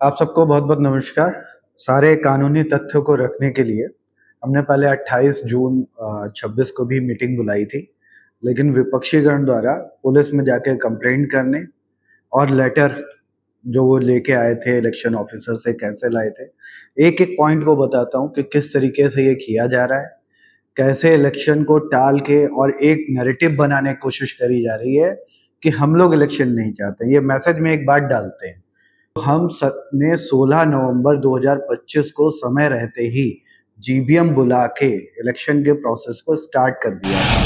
आप सबको बहुत-बहुत नमस्कार। सारे कानूनी तथ्यों को रखने के लिए हमने पहले 28 जून 26 को भी मीटिंग बुलाई थी, लेकिन विपक्षी गण द्वारा पुलिस में जाके कंप्लेंट करने और लेटर जो वो लेके आए थे इलेक्शन ऑफिसर से कैसे लाए थे। एक-एक पॉइंट को बताता हूँ कि किस तरीके से ये किया जा रहा है, कैसे इलेक्शन को टाल के और एक नैरेटिव बनाने की कोशिश करी जा रही है कि हम लोग इलेक्शन नहीं चाहते। ये मैसेज में एक बात डालते हैं। हम सब ने 16 नवंबर 2025 को समय रहते ही जीबीएम बुला के इलेक्शन के प्रोसेस को स्टार्ट कर दिया था।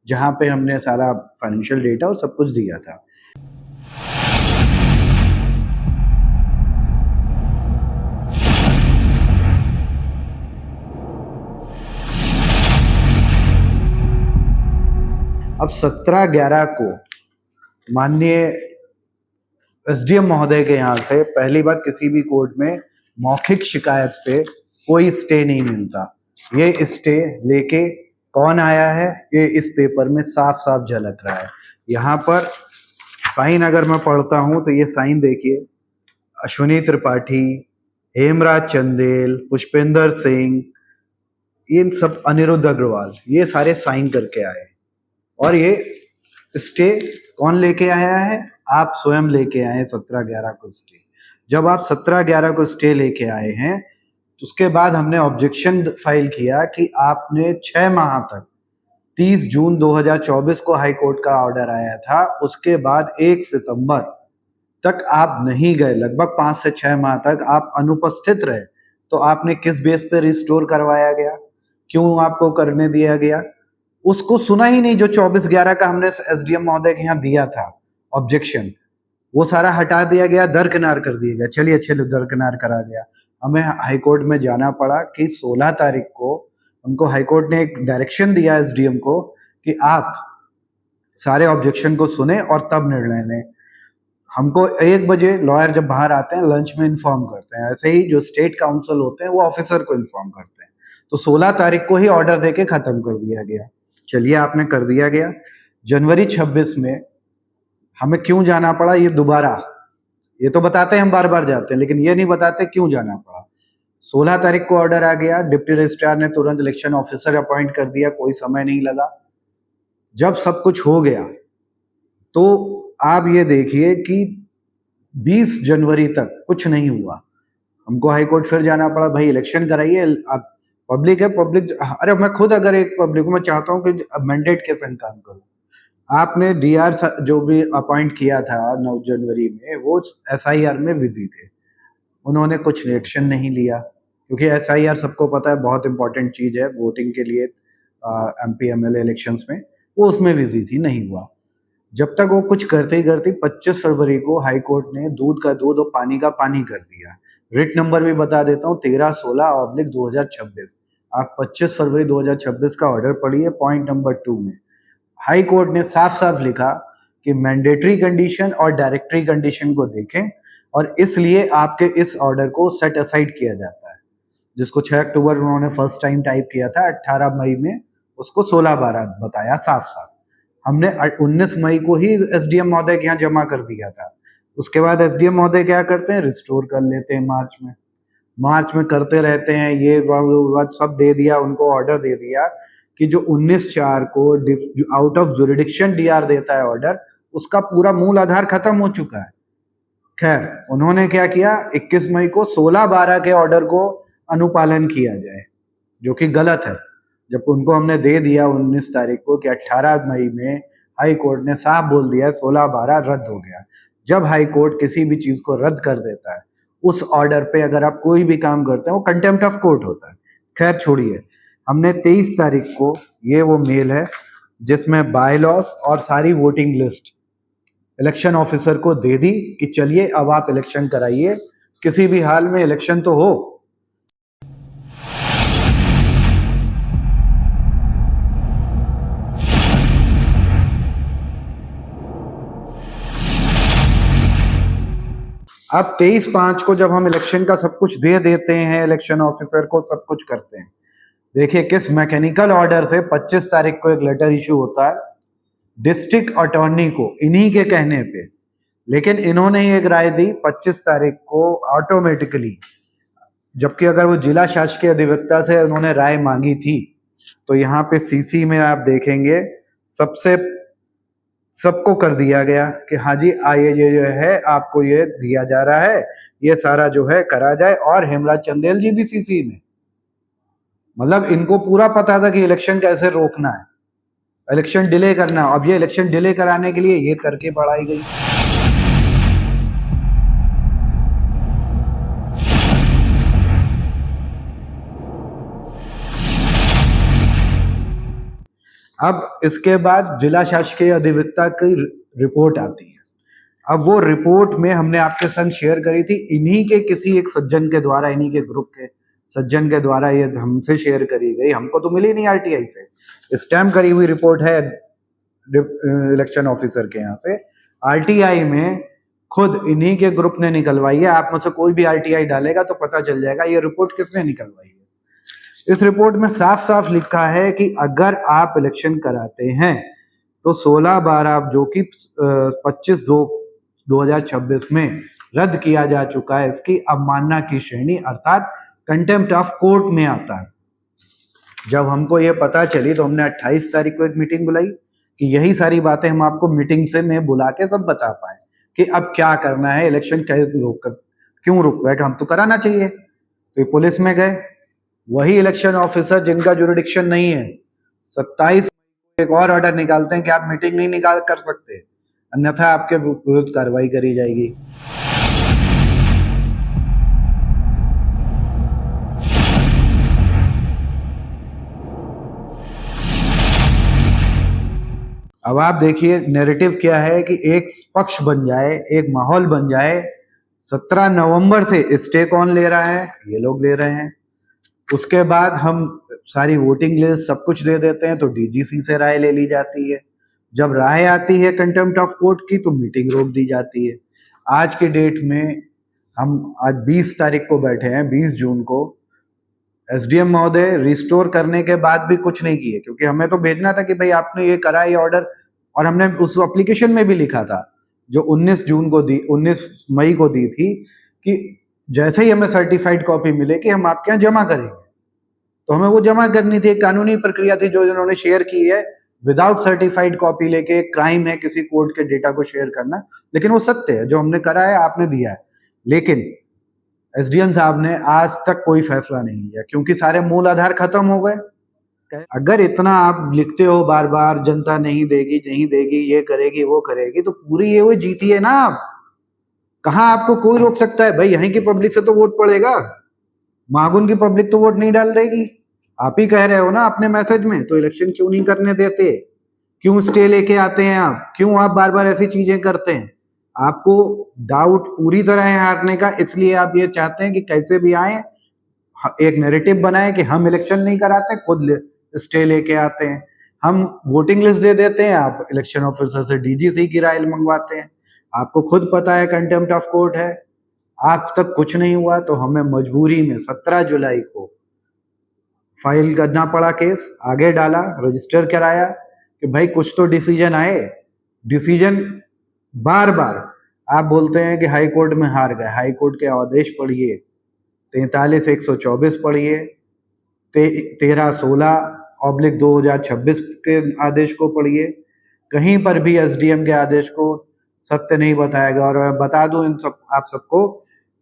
जहां पे हमने सारा फाइनेंशियल डेटा और सब कुछ दिया था। अब 17/11 को माननीय एसडीएम महोदय के यहाँ से पहली बात किसी भी कोर्ट में मौखिक शिकायत पे कोई स्टे नहीं मिलता। ये स्टे लेके कौन आया है ये इस पेपर में साफ साफ झलक रहा है। यहाँ पर साइन अगर मैं पढ़ता हूँ तो ये साइन देखिए, अश्विनी त्रिपाठी, हेमराज चंदेल, पुष्पेंद्र सिंह, इन सब, अनिरुद्ध अग्रवाल, ये सारे साइन करके आए। और ये स्टे कौन लेके आया है? आप स्वयं लेके आए 17/11 को स्टे। जब आप 17/11 को स्टे लेके आए हैं तो उसके बाद हमने ऑब्जेक्शन फाइल किया कि आपने 6 माह तक 30 जून 2024 को हाई कोर्ट का ऑर्डर आया था, उसके बाद 1 सितंबर तक आप नहीं गए, लगभग 5 से 6 माह तक आप अनुपस्थित रहे। तो आपने किस बेस पे रिस्टोर करवाया गया? क्यों आपको करने दिया गया? उसको सुना ही नहीं जो 24/11 का हमने एसडीएम महोदय के यहाँ दिया था ऑब्जेक्शन, वो सारा हटा दिया गया, दरकिनार कर दिया गया। चलिए अच्छे दरकिनार करा गया। हमें हाई कोर्ट में जाना पड़ा कि 16 तारीख को उनको हाई कोर्ट ने एक डायरेक्शन दिया एसडीएम को कि आप सारे ऑब्जेक्शन को सुने और तब निर्णय लें। हमको 1 बजे लॉयर जब बाहर आते हैं लंच में इन्फॉर्म करते हैं, ऐसे ही जो स्टेट काउंसिल होते हैं वो ऑफिसर को इन्फॉर्म करते हैं। तो 16 तारीख को ही ऑर्डर देके खत्म कर दिया गया। चलिए आपने कर दिया गया। जनवरी 26 में हमें क्यों जाना पड़ा ये दोबारा? ये तो बताते हैं हम बार बार जाते हैं, लेकिन ये नहीं बताते क्यों जाना पड़ा। 16 तारीख को ऑर्डर आ गया, डिप्टी रजिस्ट्रार ने तुरंत इलेक्शन ऑफिसर अपॉइंट कर दिया, कोई समय नहीं लगा। जब सब कुछ हो गया तो आप ये देखिए कि 20 जनवरी तक कुछ नहीं हुआ। हमको हाई कोर्ट फिर जाना पड़ा, भाई इलेक्शन कराइए, आप पब्लिक है, पब्लिक, अरे मैं खुद अगर एक पब्लिक हूँ, मैं चाहता हूँ कि मैंडेट के संग काम करूँ। आपने डीआर जो भी अपॉइंट किया था 9 जनवरी में, वो एसआईआर में बिजी थे, उन्होंने कुछ रिएक्शन नहीं लिया, क्योंकि एसआईआर सबको पता है बहुत इंपॉर्टेंट चीज है वोटिंग के लिए एमपी एमएलए इलेक्शंस में, वो उसमें बिजी थी, नहीं हुआ। जब तक वो कुछ करते ही करते 25 फरवरी को हाई कोर्ट ने दूध का दूध और पानी का पानी कर दिया। रिट नंबर भी बता देता हूँ, 1316/2026। आप 25 फरवरी 2026 का ऑर्डर पढ़िए, पॉइंट नंबर 2 में हाई कोर्ट ने साफ साफ लिखा कि मैंडेटरी कंडीशन और डायरेक्टरी कंडीशन को देखें और इसलिए आपके इस ऑर्डर को सेट असाइड किया जाता है, जिसको 6 अक्टूबर उन्होंने फर्स्ट टाइम टाइप किया था, 18 मई में उसको 16/12 बताया साफ साफ। हमने 19 मई को ही एसडीएम महोदय के यहाँ जमा कर दिया था। उसके बाद एसडीएम महोदय क्या करते हैं, रिस्टोर कर लेते हैं मार्च में करते रहते हैं। ये सब दे दिया, उनको ऑर्डर दे दिया कि जो 19/4 को आउट ऑफ जुरिडिक्शन डीआर देता है ऑर्डर, उसका पूरा मूल आधार खत्म हो चुका है। खैर उन्होंने क्या किया, 21 मई को 16/12 के ऑर्डर को अनुपालन किया जाए, जो कि गलत है। जब उनको हमने दे दिया 19 तारीख को कि 18 मई में हाई कोर्ट ने साफ बोल दिया 16/12 रद्द हो गया। जब हाई कोर्ट किसी भी चीज को रद्द कर देता है, उस ऑर्डर पे अगर आप कोई भी काम करते हैं वो कंटेम्प्ट ऑफ कोर्ट होता है। खैर छोड़िए, हमने 23 तारीख को, ये वो मेल है जिसमें बायलॉज और सारी वोटिंग लिस्ट इलेक्शन ऑफिसर को दे दी कि चलिए अब आप इलेक्शन कराइए, किसी भी हाल में इलेक्शन तो हो। अब 23/5 को जब हम इलेक्शन का सब कुछ दे देते हैं, इलेक्शन ऑफिसर को सब कुछ करते हैं, देखिए किस मैकेनिकल ऑर्डर से 25 तारीख को एक लेटर इशू होता है डिस्ट्रिक्ट अटॉर्नी को इन्हीं के कहने पे, लेकिन इन्होंने ही एक राय दी 25 तारीख को ऑटोमेटिकली, जबकि अगर वो जिला शासकीय अधिवक्ता से उन्होंने राय मांगी थी। तो यहाँ पे सीसी में आप देखेंगे सबसे सबको कर दिया गया कि हाँ जी आइए ये जो है आपको ये दिया जा रहा है, ये सारा जो है करा जाए। और हेमराज चंदेल जी भी सीसी में, मतलब इनको पूरा पता था कि इलेक्शन कैसे रोकना है, इलेक्शन डिले करना है। अब ये इलेक्शन डिले कराने के लिए ये करके बढ़ाई गई। अब इसके बाद जिला शासकीय अधिवक्ता की रिपोर्ट आती है। अब वो रिपोर्ट में हमने आपके संग शेयर करी थी, इन्हीं के किसी एक सज्जन के द्वारा, इन्हीं के ग्रुप के सज्जन के द्वारा ये हमसे शेयर करी गई। हमको तो मिली नहीं आरटीआई से, स्टैम्प करी हुई रिपोर्ट है इलेक्शन ऑफिसर के यहाँ से। आरटीआई में खुद इन्हीं के ग्रुप ने निकलवाई है। आप में से कोई भी आरटीआई डालेगा तो पता चल जाएगा ये रिपोर्ट किसने निकलवाई है। इस रिपोर्ट में साफ साफ लिखा है कि अगर आप इलेक्शन कराते हैं तो 16/12 जो कि 25/2/2026 में रद्द किया जा चुका है, इसकी अवमानना की श्रेणी अर्थात कंटेम्प्ट ऑफ कोर्ट में आता है। जब हमको ये पता चली तो हमने 28 तारीख को एक मीटिंग बुलाई कि यही सारी बातें हम आपको मीटिंग से में बुला के सब बता पाए कि अब क्या करना है, इलेक्शन क्यों रुक रहा है, कि हम तो कराना चाहिए। तो पुलिस में गए, वही इलेक्शन ऑफिसर जिनका जुरिडिक्शन नहीं है 27 एक और ऑर्डर निकालते हैं कि आप मीटिंग नहीं निकाल कर सकते, अन्यथा आपके विरुद्ध कार्रवाई करी जाएगी। अब आप देखिए नैरेटिव क्या है कि एक पक्ष बन जाए, एक माहौल बन जाए। 17 नवंबर से स्टे कौन ले रहा है, ये लोग ले रहे हैं। उसके बाद हम सारी वोटिंग लिस्ट सब कुछ दे देते हैं तो डीजीसी से राय ले ली जाती है। जब राय आती है कंटेम्प्ट ऑफ कोर्ट की तो मीटिंग रोक दी जाती है। आज के डेट में हम आज 20 तारीख को बैठे हैं, 20 जून को एसडीएम महोदय रिस्टोर करने के बाद भी कुछ नहीं किए, क्योंकि हमें तो भेजना था कि भाई आपने ये करा ये ऑर्डर, और हमने उस एप्लीकेशन में भी लिखा था जो 19 मई को दी थी कि जैसे ही हमें सर्टिफाइड कॉपी मिले कि हम आपके यहाँ जमा करेंगे। तो हमें वो जमा करनी थी, एक कानूनी प्रक्रिया थी जो इन्होंने शेयर की है विदाउट सर्टिफाइड कॉपी लेके। क्राइम है किसी कोर्ट के डेटा को शेयर करना, लेकिन वो सत्य है, जो हमने करा है आपने दिया है। लेकिन एसडीएम साहब ने आज तक कोई फैसला नहीं लिया, क्योंकि सारे मूल आधार खत्म हो गए। अगर इतना आप लिखते हो बार बार जनता नहीं देगी नहीं देगी, ये करेगी वो करेगी, तो पूरी ये हुई जीती है ना आप। कहाँ आपको कोई रोक सकता है भाई, यहीं की पब्लिक से तो वोट पड़ेगा, मागुन की पब्लिक तो वोट नहीं डाल देगी। आप ही कह रहे हो ना अपने मैसेज में, तो इलेक्शन क्यों नहीं करने देते, क्यों स्टे लेके आते हैं आप, क्यों आप बार बार ऐसी चीजें करते हैं। आपको डाउट पूरी तरह है हारने का, इसलिए आप ये चाहते हैं कि कैसे भी आए एक नैरेटिव बनाए कि हम इलेक्शन नहीं कराते, खुद स्टे लेके आते हैं। हम वोटिंग लिस्ट दे देते हैं, आप इलेक्शन ऑफिसर से डीजीसी की राय मंगवाते हैं। आपको खुद पता है कंटेम्प्ट ऑफ कोर्ट है, आज तक कुछ नहीं हुआ। तो हमें मजबूरी में 17 जुलाई को फाइल करना पड़ा, केस आगे डाला, रजिस्टर कराया कि भाई कुछ तो डिसीजन आए। डिसीजन बार बार आप बोलते हैं कि हाई कोर्ट में हार गए, हाई कोर्ट के आदेश पढ़िए, 43-124 पढ़िए, 13-16/2026 के आदेश को पढ़िए। कहीं पर भी एसडीएम के आदेश को सत्य नहीं बताया गया। और मैं बता दूं आप सबको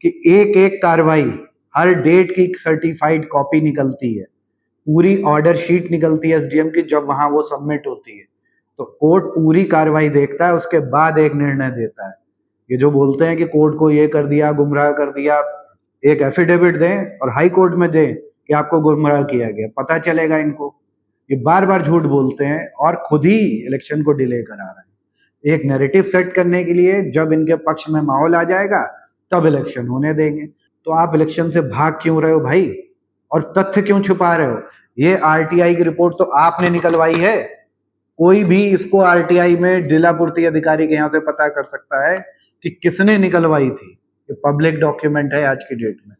कि एक एक कार्रवाई हर डेट की सर्टिफाइड कॉपी निकलती है, पूरी ऑर्डर शीट निकलती है एसडीएम की, जब वहां वो सबमिट होती है तो कोर्ट पूरी कार्रवाई देखता है, उसके बाद एक निर्णय देता है। ये जो बोलते हैं कि कोर्ट को ये कर दिया, गुमराह कर दिया, एक एफिडेविट दें और हाई कोर्ट में दें कि आपको गुमराह किया गया, पता चलेगा इनको। ये बार बार झूठ बोलते हैं और खुद ही इलेक्शन को डिले करा रहे हैं एक नैरेटिव सेट करने के लिए। जब इनके पक्ष में माहौल आ जाएगा तब इलेक्शन होने देंगे। तो आप इलेक्शन से भाग क्यों रहे हो भाई, और तथ्य क्यों छुपा रहे हो। ये आरटीआई की रिपोर्ट तो आपने निकलवाई है, कोई भी इसको आरटीआई में जिला पूर्ति अधिकारी के यहाँ से पता कर सकता है कि किसने निकलवाई थी। ये पब्लिक डॉक्यूमेंट है आज की डेट में,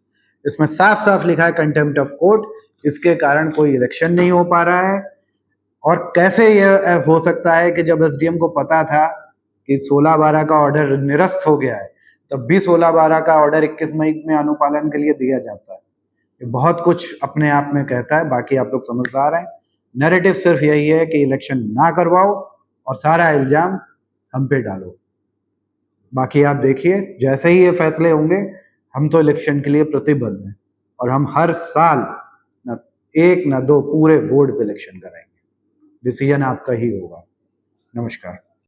इसमें साफ साफ लिखा है कंटेम्प्ट ऑफ कोर्ट इसके कारण कोई इलेक्शन नहीं हो पा रहा है। और कैसे यह हो सकता है कि जब एसडीएम को पता था कि 16/12 का ऑर्डर निरस्त हो गया है, तब भी 16/12 का ऑर्डर 21 मई में अनुपालन के लिए दिया जाता है। ये बहुत कुछ अपने आप में कहता है, बाकी आप लोग समझदार हैं। नैरेटिव सिर्फ यही है कि इलेक्शन ना करवाओ और सारा इल्जाम हम पे डालो। बाकी आप देखिए, जैसे ही ये फैसले होंगे, हम तो इलेक्शन के लिए प्रतिबद्ध हैं और हम हर साल न 1 न 2 पूरे बोर्ड पे इलेक्शन कराएंगे। डिसीजन आपका ही होगा। नमस्कार।